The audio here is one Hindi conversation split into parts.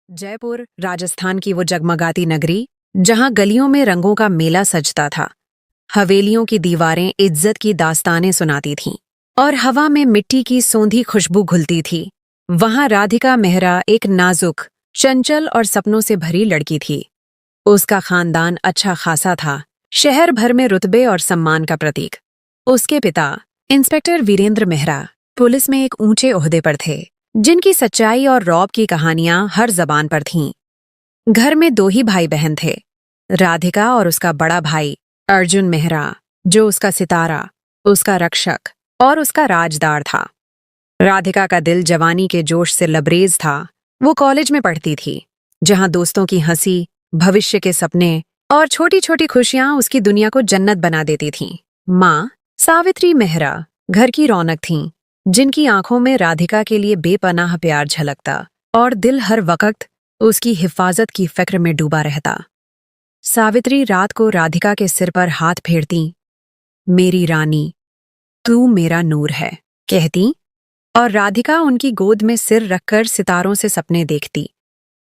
जयपुर राजस्थान की वो जगमगाती नगरी जहां गलियों में रंगों का मेला सजता था। हवेलियों की दीवारें इज्जत की दास्तानें सुनाती थीं और हवा में मिट्टी की सोंधी खुशबू घुलती थी। वहां राधिका मेहरा एक नाजुक, चंचल और सपनों से भरी लड़की थी। उसका खानदान अच्छा खासा था, शहर भर में रुतबे और सम्मान का प्रतीक। उसके पिता इंस्पेक्टर वीरेंद्र मेहरा पुलिस में एक ऊंचे ओहदे पर थे, जिनकी सच्चाई और रौब की कहानियां हर जबान पर थीं। घर में दो ही भाई बहन थे, राधिका और उसका बड़ा भाई अर्जुन मेहरा, जो उसका सितारा, उसका रक्षक और उसका राजदार था। राधिका का दिल जवानी के जोश से लबरेज था। वो कॉलेज में पढ़ती थी, जहां दोस्तों की हंसी, भविष्य के सपने और छोटी छोटी खुशियां उसकी दुनिया को जन्नत बना देती थीं। माँ सावित्री मेहरा घर की रौनक थीं, जिनकी आंखों में राधिका के लिए बेपनाह प्यार झलकता और दिल हर वक्त उसकी हिफाजत की फिक्र में डूबा रहता। सावित्री रात को राधिका के सिर पर हाथ फेरती, मेरी रानी, तू मेरा नूर है, कहती, और राधिका उनकी गोद में सिर रखकर सितारों से सपने देखती।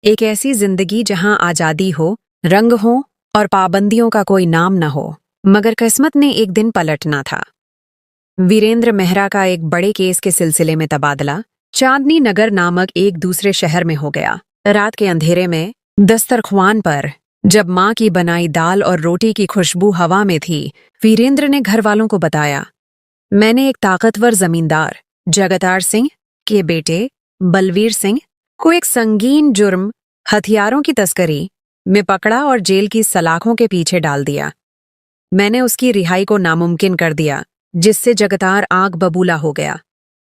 एक ऐसी जिंदगी जहां आजादी हो, रंग हो और पाबंदियों का कोई नाम न हो। मगर किस्मत ने एक दिन पलटना था। वीरेंद्र मेहरा का एक बड़े केस के सिलसिले में तबादला चांदनी नगर नामक एक दूसरे शहर में हो गया। रात के अंधेरे में दस्तरख्वान पर जब माँ की बनाई दाल और रोटी की खुशबू हवा में थी, वीरेंद्र ने घर वालों को बताया, मैंने एक ताकतवर जमींदार जगतार सिंह के बेटे बलवीर सिंह को एक संगीन जुर्म, हथियारों की तस्करी में पकड़ा और जेल की सलाखों के पीछे डाल दिया। मैंने उसकी रिहाई को नामुमकिन कर दिया, जिससे जगतार आग बबूला हो गया।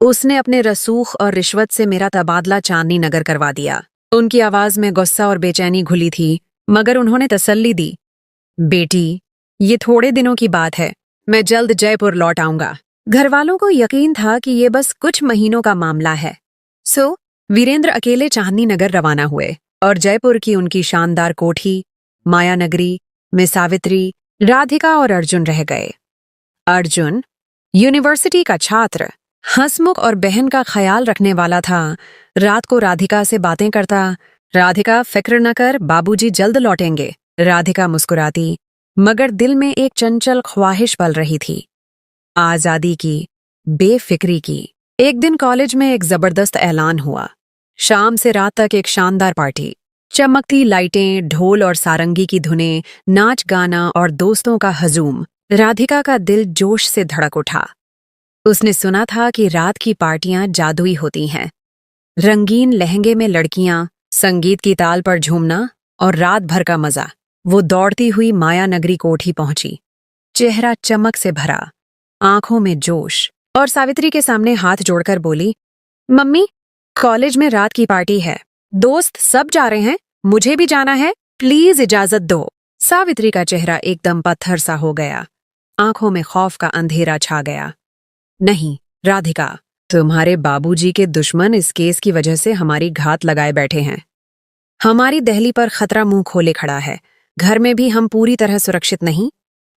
उसने अपने रसूख और रिश्वत से मेरा तबादला चांदनी नगर करवा दिया। उनकी आवाज में गुस्सा और बेचैनी घुली थी, मगर उन्होंने तसल्ली दी, बेटी, ये थोड़े दिनों की बात है, मैं जल्द जयपुर लौट आऊंगा। घर वालों को यकीन था कि ये बस कुछ महीनों का मामला है। सो वीरेंद्र अकेले चांदनी नगर रवाना हुए और जयपुर की उनकी शानदार कोठी माया नगरी में सावित्री, राधिका और अर्जुन रह गए। अर्जुन यूनिवर्सिटी का छात्र, हंसमुख और बहन का ख्याल रखने वाला था। रात को राधिका से बातें करता, राधिका फिक्र न कर, बाबूजी जल्द लौटेंगे। राधिका मुस्कुराती, मगर दिल में एक चंचल ख्वाहिश पल रही थी, आजादी की, बेफिक्री की। एक दिन कॉलेज में एक जबरदस्त ऐलान हुआ। शाम से रात तक एक शानदार पार्टी, चमकती लाइटें, ढोल और सारंगी की धुनें, नाच गाना और दोस्तों का हजूम। राधिका का दिल जोश से धड़क उठा। उसने सुना था कि रात की पार्टियां जादुई होती हैं। रंगीन लहंगे में लड़कियां, संगीत की ताल पर झूमना और रात भर का मजा। वो दौड़ती हुई माया नगरी कोठी पहुंची, चेहरा चमक से भरा, आंखों में जोश, और सावित्री के सामने हाथ जोड़कर बोली, मम्मी, कॉलेज में रात की पार्टी है, दोस्त सब जा रहे हैं, मुझे भी जाना है, प्लीज इजाजत दो। सावित्री का चेहरा एकदम पत्थर सा हो गया, आंखों में खौफ का अंधेरा छा गया। नहीं राधिका, तुम्हारे बाबूजी के दुश्मन इस केस की वजह से हमारी घात लगाए बैठे हैं। हमारी दहली पर खतरा मुंह खोले खड़ा है। घर में भी हम पूरी तरह सुरक्षित नहीं,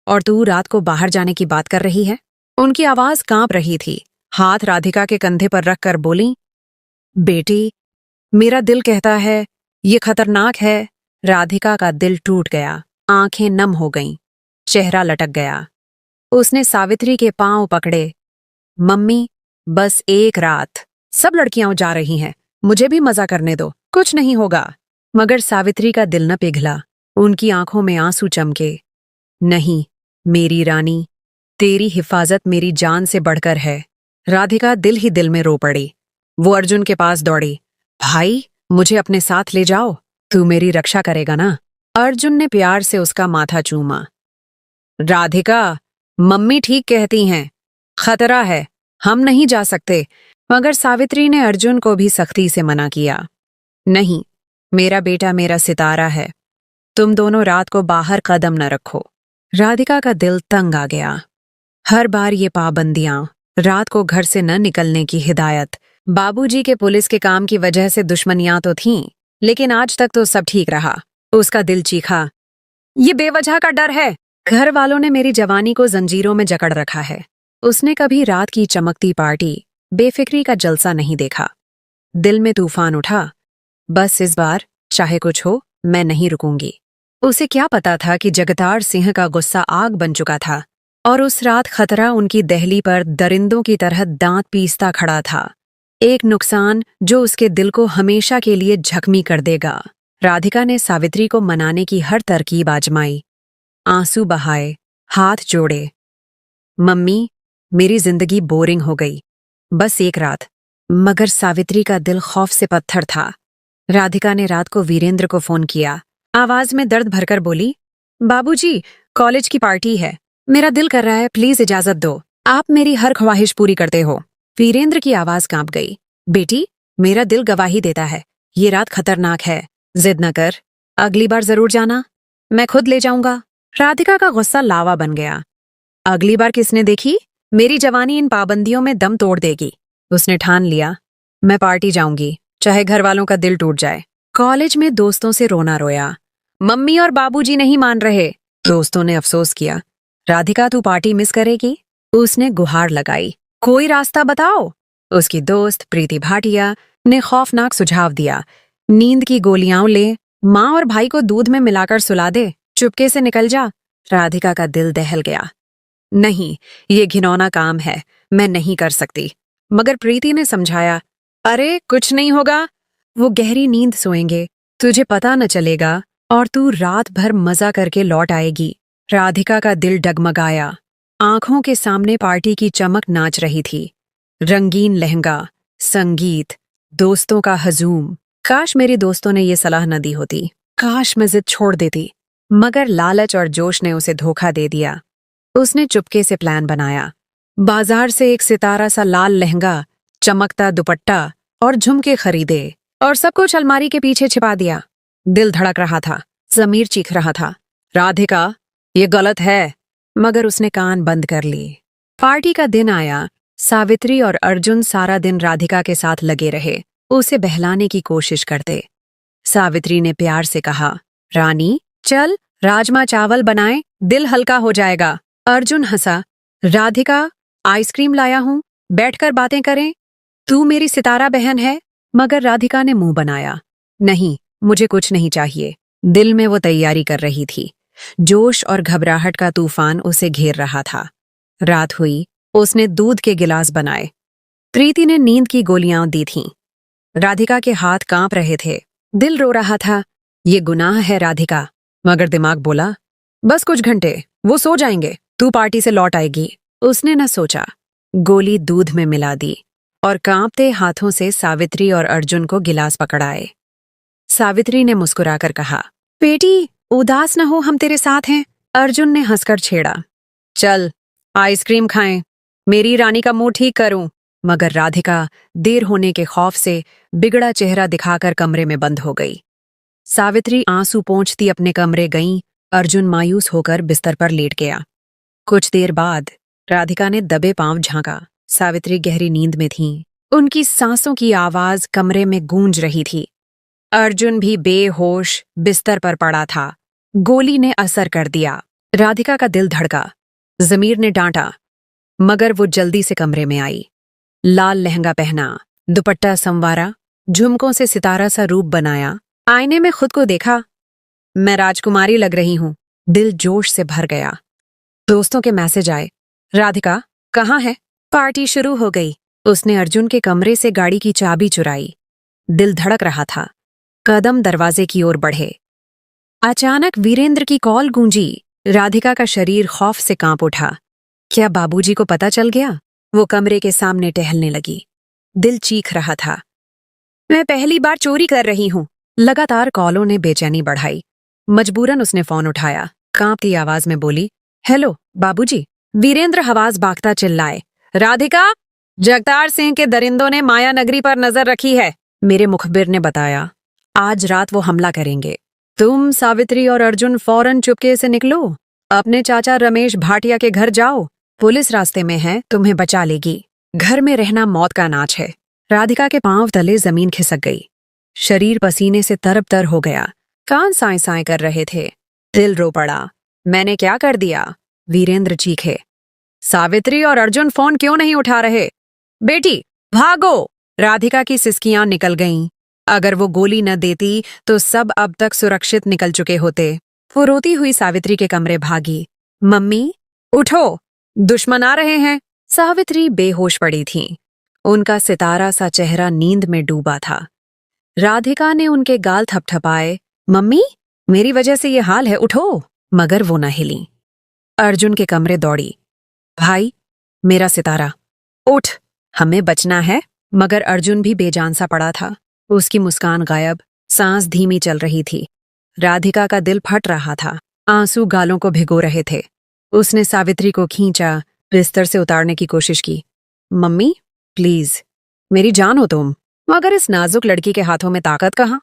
और तू रात को बाहर जाने की बात कर रही है। उनकी आवाज कांप रही थी। हाथ राधिका के कंधे पर रखकर बोली, बेटी, मेरा दिल कहता है ये खतरनाक है। राधिका का दिल टूट गया, आंखें नम हो गईं, चेहरा लटक गया। उसने सावित्री के पांव पकड़े, मम्मी, बस एक रात, सब लड़कियां जा रही हैं, मुझे भी मजा करने दो, कुछ नहीं होगा। मगर सावित्री का दिल न पिघला, उनकी आंखों में आंसू चमके। नहीं मेरी रानी, तेरी हिफाजत मेरी जान से बढ़कर है। राधिका दिल ही दिल में रो पड़ी। वो अर्जुन के पास दौड़ी, भाई, मुझे अपने साथ ले जाओ, तू मेरी रक्षा करेगा ना। अर्जुन ने प्यार से उसका माथा चूमा। राधिका, मम्मी ठीक कहती हैं, खतरा है, हम नहीं जा सकते। मगर सावित्री ने अर्जुन को भी सख्ती से मना किया। नहीं, मेरा बेटा मेरा सितारा है, तुम दोनों रात को बाहर कदम न रखो। राधिका का दिल तंग आ गया। हर बार ये पाबंदियां, रात को घर से न निकलने की हिदायत, बाबूजी के पुलिस के काम की वजह से दुश्मनियां तो थीं, लेकिन आज तक तो सब ठीक रहा। उसका दिल चीखा, ये बेवजह का डर है। घर वालों ने मेरी जवानी को जंजीरों में जकड़ रखा है। उसने कभी रात की चमकती पार्टी, बेफिक्री का जलसा नहीं देखा। दिल में तूफान उठा, बस इस बार चाहे कुछ हो मैं नहीं रुकूंगी। उसे क्या पता था कि जगतार सिंह का गुस्सा आग बन चुका था और उस रात खतरा उनकी दहली पर दरिंदों की तरह दांत पीसता खड़ा था। एक नुकसान जो उसके दिल को हमेशा के लिए जख्मी कर देगा। राधिका ने सावित्री को मनाने की हर तरकीब आजमाई, आंसू बहाए, हाथ जोड़े। मम्मी, मेरी जिंदगी बोरिंग हो गई, बस एक रात। मगर सावित्री का दिल खौफ से पत्थर था। राधिका ने रात को वीरेंद्र को फोन किया, आवाज में दर्द भरकर बोली, बाबूजी, कॉलेज की पार्टी है, मेरा दिल कर रहा है, प्लीज इजाजत दो, आप मेरी हर ख्वाहिश पूरी करते हो। वीरेंद्र की आवाज कांप गई, बेटी, मेरा दिल गवाही देता है, ये रात खतरनाक है, जिद न कर, अगली बार जरूर जाना, मैं खुद ले जाऊंगा। राधिका का गुस्सा लावा बन गया। अगली बार किसने देखी, मेरी जवानी इन पाबंदियों में दम तोड़ देगी। उसने ठान लिया, मैं पार्टी जाऊंगी, चाहे घर वालों का दिल टूट जाए। कॉलेज में दोस्तों से रोना रोया, मम्मी और बाबूजी नहीं मान रहे। दोस्तों ने अफसोस किया, राधिका तू पार्टी मिस करेगी। उसने गुहार लगाई, कोई रास्ता बताओ। उसकी दोस्त प्रीति भाटिया ने खौफनाक सुझाव दिया, नींद की गोलियां ले, माँ और भाई को दूध में मिलाकर सुला दे, चुपके से निकल जा। राधिका का दिल दहल गया, नहीं, ये घिनौना काम है, मैं नहीं कर सकती। मगर प्रीति ने समझाया, अरे कुछ नहीं होगा, वो गहरी नींद सोएंगे, तुझे पता न चलेगा और तू रात भर मजा करके लौट आएगी। राधिका का दिल डगमगाया। आंखों के सामने पार्टी की चमक नाच रही थी, रंगीन लहंगा, संगीत, दोस्तों का हजूम। काश मेरे दोस्तों ने ये सलाह न दी होती, काश मैं जिद छोड़ देती। मगर लालच और जोश ने उसे धोखा दे दिया। उसने चुपके से प्लान बनाया, बाजार से एक सितारा सा लाल लहंगा, चमकता दुपट्टा और झुमके खरीदे और सब कुछ अलमारी के पीछे छिपा दिया। दिल धड़क रहा था, ज़मीर चीख रहा था, राधिका ये गलत है। मगर उसने कान बंद कर ली। पार्टी का दिन आया। सावित्री और अर्जुन सारा दिन राधिका के साथ लगे रहे, उसे बहलाने की कोशिश करते। सावित्री ने प्यार से कहा, रानी चल राजमा चावल बनाएं, दिल हल्का हो जाएगा। अर्जुन हंसा, राधिका आइसक्रीम लाया हूं, बैठकर बातें करें, तू मेरी सितारा बहन है। मगर राधिका ने मुंह बनाया, नहीं, मुझे कुछ नहीं चाहिए। दिल में वो तैयारी कर रही थी, जोश और घबराहट का तूफान उसे घेर रहा था। रात हुई, उसने दूध के गिलास बनाए। प्रीति ने नींद की गोलियां दी थीं। राधिका के हाथ कांप रहे थे, दिल रो रहा था, ये गुनाह है राधिका। मगर दिमाग बोला, बस कुछ घंटे, वो सो जाएंगे, तू पार्टी से लौट आएगी। उसने न सोचा, गोली दूध में मिला दी और कांपते हाथों से सावित्री और अर्जुन को गिलास पकड़ाए। सावित्री ने मुस्कुराकर कहा, बेटी उदास न हो, हम तेरे साथ हैं। अर्जुन ने हंसकर छेड़ा, चल आइसक्रीम खाएं, मेरी रानी का मुंह ठीक करूं। मगर राधिका देर होने के खौफ से बिगड़ा चेहरा दिखाकर कमरे में बंद हो गई। सावित्री आंसू पोंछती अपने कमरे गईं। अर्जुन मायूस होकर बिस्तर पर लेट गया। कुछ देर बाद राधिका ने दबे पांव झांका। सावित्री गहरी नींद में थीं। उनकी सांसों की आवाज कमरे में गूंज रही थी। अर्जुन भी बेहोश बिस्तर पर पड़ा था। गोली ने असर कर दिया। राधिका का दिल धड़का। ज़मीर ने डांटा, मगर वो जल्दी से कमरे में आई। लाल लहंगा पहना, दुपट्टा संवारा, झुमकों से सितारा सा रूप बनाया। आईने में खुद को देखा, मैं राजकुमारी लग रही हूं। दिल जोश से भर गया। दोस्तों के मैसेज आए, राधिका कहाँ है? पार्टी शुरू हो गई। उसने अर्जुन के कमरे से गाड़ी की चाबी चुराई। दिल धड़क रहा था। कदम दरवाजे की ओर बढ़े। अचानक वीरेंद्र की कॉल गूंजी। राधिका का शरीर खौफ से कांप उठा। क्या बाबूजी को पता चल गया? वो कमरे के सामने टहलने लगी। दिल चीख रहा था, मैं पहली बार चोरी कर रही हूं। लगातार कॉलों ने बेचैनी बढ़ाई। मजबूरन उसने फोन उठाया। कांपती आवाज में बोली, हेलो बाबूजी। वीरेंद्र हवास भागता चिल्लाए, राधिका, जगतार सिंह के दरिंदों ने माया नगरी पर नजर रखी है। मेरे मुखबिर ने बताया, आज रात वो हमला करेंगे। तुम सावित्री और अर्जुन फौरन चुपके से निकलो। अपने चाचा रमेश भाटिया के घर जाओ। पुलिस रास्ते में है, तुम्हें बचा लेगी। घर में रहना मौत का नाच है। राधिका के पांव तले जमीन खिसक गई। शरीर पसीने से तरबतर हो गया। कान साए साए कर रहे थे। दिल रो पड़ा, मैंने क्या कर दिया? वीरेंद्र चीखे। सावित्री और अर्जुन फोन क्यों नहीं उठा रहे? बेटी भागो! राधिका की सिसकियां निकल गईं। अगर वो गोली न देती तो सब अब तक सुरक्षित निकल चुके होते। वो रोती हुई सावित्री के कमरे भागी। मम्मी, उठो, दुश्मन आ रहे हैं। सावित्री बेहोश पड़ी थी। उनका सितारा सा चेहरा नींद में डूबा था। राधिका ने उनके गाल थपथपाए। मम्मी, मेरी वजह से ये हाल है, उठो। मगर वो न हिली। अर्जुन के कमरे दौड़ी। भाई, मेरा सितारा, उठ, हमें बचना है। मगर अर्जुन भी बेजान सा पड़ा था। उसकी मुस्कान गायब, सांस धीमी चल रही थी। राधिका का दिल फट रहा था, आंसू गालों को भिगो रहे थे। उसने सावित्री को खींचा, बिस्तर से उतारने की कोशिश की। मम्मी, प्लीज, मेरी जान हो तुम। मगर इस नाजुक लड़की के हाथों में ताकत कहाँ?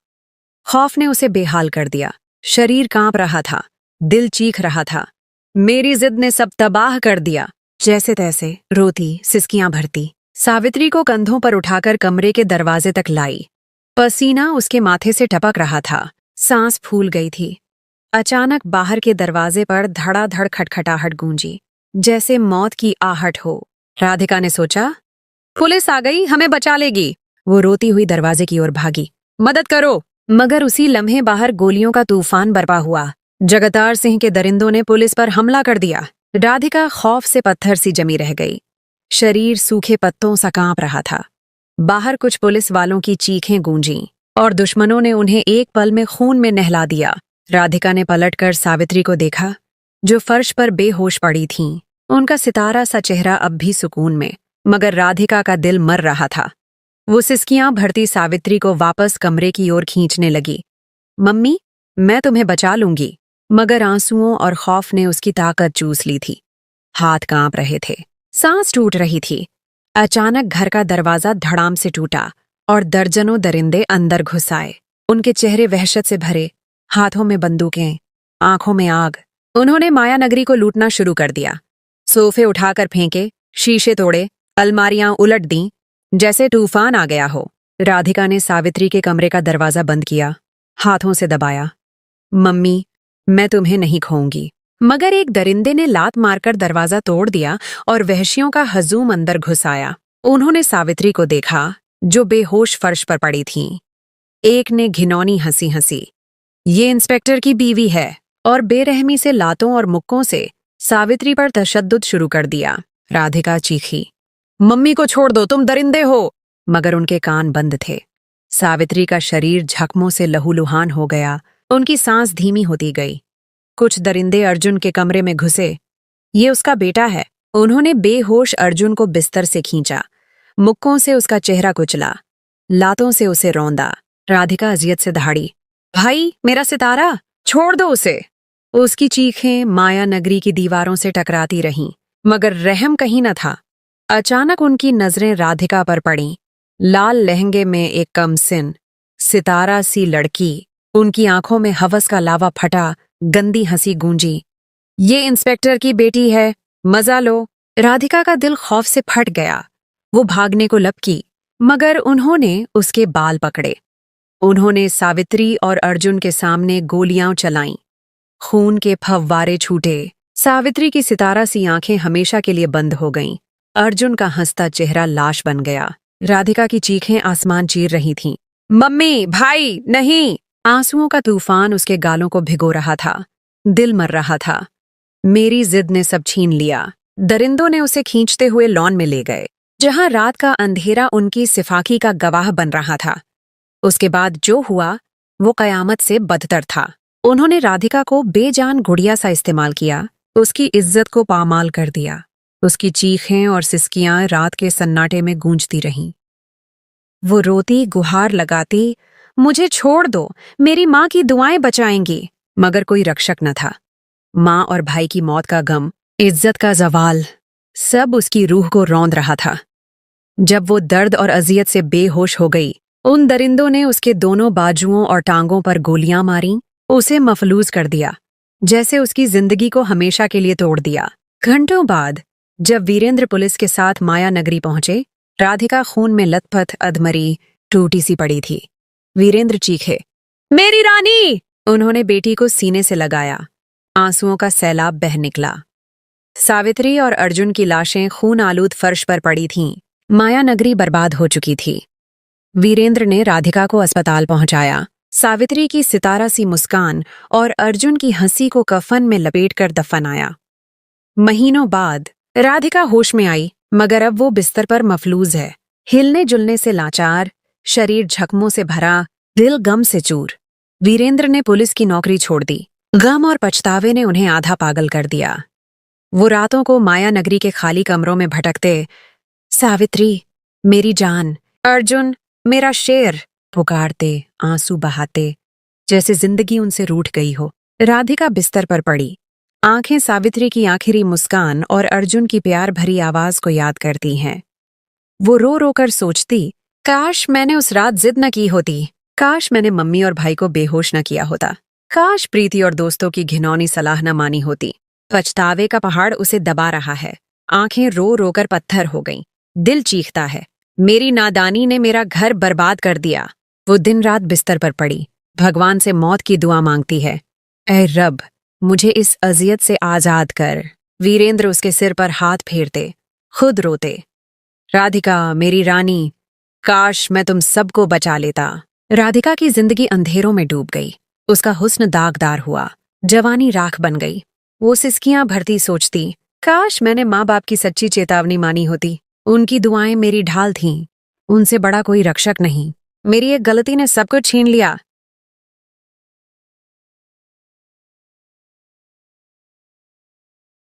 खौफ ने उसे बेहाल कर दिया। शरीर कांप रहा था, दिल चीख रहा था। मेरी जिद ने सब तबाह कर दिया। जैसे तैसे रोती, सिसकियां भरती, सावित्री को कंधों पर उठाकर कमरे के दरवाजे तक लाई। पसीना उसके माथे से टपक रहा था, सांस फूल गई थी। अचानक बाहर के दरवाजे पर धड़ाधड़ खटखटाहट गूंजी, जैसे मौत की आहट हो। राधिका ने सोचा, पुलिस आ गई, हमें बचा लेगी। वो रोती हुई दरवाजे की ओर भागी। मदद करो। मगर उसी लम्हे बाहर गोलियों का तूफान बरपा हुआ। जगतार सिंह के दरिंदों ने पुलिस पर हमला कर दिया। राधिका खौफ से पत्थर सी जमी रह गई। शरीर सूखे पत्तों सा कांप रहा था। बाहर कुछ पुलिस वालों की चीखें गूंजीं और दुश्मनों ने उन्हें एक पल में खून में नहला दिया। राधिका ने पलटकर सावित्री को देखा, जो फर्श पर बेहोश पड़ी थीं। उनका सितारा सा चेहरा अब भी सुकून में, मगर राधिका का दिल मर रहा था। वो सिसकियां भरती सावित्री को वापस कमरे की ओर खींचने लगी। मम्मी, मैं तुम्हें बचा लूंगी। मगर आंसुओं और खौफ ने उसकी ताकत चूस ली थी। हाथ कांप रहे थे, सांस टूट रही थी। अचानक घर का दरवाजा धड़ाम से टूटा और दर्जनों दरिंदे अंदर घुस आए। उनके चेहरे वहशत से भरे, हाथों में बंदूकें, आंखों में आग। उन्होंने माया नगरी को लूटना शुरू कर दिया। सोफे उठाकर फेंके, शीशे तोड़े, अलमारियां उलट दीं, जैसे तूफान आ गया हो। राधिका ने सावित्री के कमरे का दरवाजा बंद किया, हाथों से दबाया। मम्मी, मैं तुम्हें नहीं खोऊंगी। मगर एक दरिंदे ने लात मारकर दरवाजा तोड़ दिया और वहशियों का हजूम अंदर घुस आया। उन्होंने सावित्री को देखा, जो बेहोश फर्श पर पड़ी थीं। एक ने घिनौनी हंसी हंसी, ये इंस्पेक्टर की बीवी है, और बेरहमी से लातों और मुक्कों से सावित्री पर तशद्दुद शुरू कर दिया। राधिका चीखी, मम्मी को छोड़ दो, तुम दरिंदे हो। मगर उनके कान बंद थे। सावित्री का शरीर जख्मों से लहूलुहान हो गया, उनकी सांस धीमी होती गई। कुछ दरिंदे अर्जुन के कमरे में घुसे। ये उसका बेटा है। उन्होंने बेहोश अर्जुन को बिस्तर से खींचा, मुक्कों से उसका चेहरा कुचला, लातों से उसे रौंदा। राधिका अजियत से दहाड़ी, भाई, मेरा सितारा, छोड़ दो उसे। उसकी चीखें माया नगरी की दीवारों से टकराती रहीं, मगर रहम कहीं न था। अचानक उनकी नजरें राधिका पर पड़ीं। लाल लहंगे में एक कमसिन, सितारा सी लड़की। उनकी आंखों में हवस का लावा फटा, गंदी हंसी गूंजी। ये इंस्पेक्टर की बेटी है, मजा लो। राधिका का दिल खौफ से फट गया। वो भागने को लपकी, मगर उन्होंने उसके बाल पकड़े। उन्होंने सावित्री और अर्जुन के सामने गोलियां चलाईं। खून के फव्वारे छूटे। सावित्री की सितारा सी आंखें हमेशा के लिए बंद हो गईं। अर्जुन का हंसता चेहरा लाश बन गया। राधिका की चीखें आसमान चीर रही थीं। मम्मी, भाई, नहीं। आंसुओं का तूफान उसके गालों को भिगो रहा था। दिल मर रहा था। मेरी जिद ने सब छीन लिया। दरिंदों ने उसे खींचते हुए लॉन में ले गए, जहां रात का अंधेरा उनकी सिफाकी का गवाह बन रहा था। उसके बाद जो हुआ वो कयामत से बदतर था। उन्होंने राधिका को बेजान गुड़िया सा इस्तेमाल किया, उसकी इज्जत को पामाल कर दिया। उसकी चीखें और सिसकियां रात के सन्नाटे में गूंजती रहीं। वो रोती, गुहार लगाती, मुझे छोड़ दो, मेरी माँ की दुआएं बचाएंगी। मगर कोई रक्षक न था। माँ और भाई की मौत का गम, इज्जत का जवाल, सब उसकी रूह को रौंद रहा था। जब वो दर्द और अजियत से बेहोश हो गई, उन दरिंदों ने उसके दोनों बाजुओं और टांगों पर गोलियां मारीं, उसे मफलूज कर दिया, जैसे उसकी जिंदगी को हमेशा के लिए तोड़ दिया। घंटों बाद जब वीरेंद्र पुलिस के साथ माया नगरी पहुंचे, राधिका खून में लथपथ, अधमरी, टूटी सी पड़ी थी। वीरेंद्र चीखे, मेरी रानी! उन्होंने बेटी को सीने से लगाया। आंसुओं का सैलाब बह निकला। सावित्री और अर्जुन की लाशें खून आलूद फर्श पर पड़ी थीं। माया नगरी बर्बाद हो चुकी थी। वीरेंद्र ने राधिका को अस्पताल पहुंचाया। सावित्री की सितारा सी मुस्कान और अर्जुन की हंसी को कफन में लपेटकर दफनाया। महीनों बाद राधिका होश में आई, मगर अब वो बिस्तर पर मफलूज है, हिलने जुलने से लाचार, शरीर जख्मों से भरा, दिल गम से चूर। वीरेंद्र ने पुलिस की नौकरी छोड़ दी। गम और पछतावे ने उन्हें आधा पागल कर दिया। वो रातों को माया नगरी के खाली कमरों में भटकते, सावित्री मेरी जान, अर्जुन मेरा शेर पुकारते, आंसू बहाते, जैसे जिंदगी उनसे रूठ गई हो। राधिका बिस्तर पर पड़ी, आंखें सावित्री की आखिरी मुस्कान और अर्जुन की प्यार भरी आवाज को याद करती हैं। वो रो रो कर सोचती, काश मैंने उस रात जिद न की होती, काश मैंने मम्मी और भाई को बेहोश न किया होता, काश प्रीति और दोस्तों की घिनौनी सलाह न मानी होती। पछतावे का पहाड़ उसे दबा रहा है। आंखें रो रो कर पत्थर हो गईं। दिल चीखता है, मेरी नादानी ने मेरा घर बर्बाद कर दिया। वो दिन रात बिस्तर पर पड़ी, भगवान से मौत की दुआ मांगती है, ऐ रब मुझे इस अजियत से आजाद कर। वीरेंद्र उसके सिर पर हाथ फेरते, खुद रोते, राधिका मेरी रानी, काश मैं तुम सबको बचा लेता। राधिका की जिंदगी अंधेरों में डूब गई। उसका हुस्न दागदार हुआ, जवानी राख बन गई। वो सिसकियां भरती सोचती, काश मैंने माँ बाप की सच्ची चेतावनी मानी होती। उनकी दुआएं मेरी ढाल थीं, उनसे बड़ा कोई रक्षक नहीं। मेरी एक गलती ने सब कुछ छीन लिया।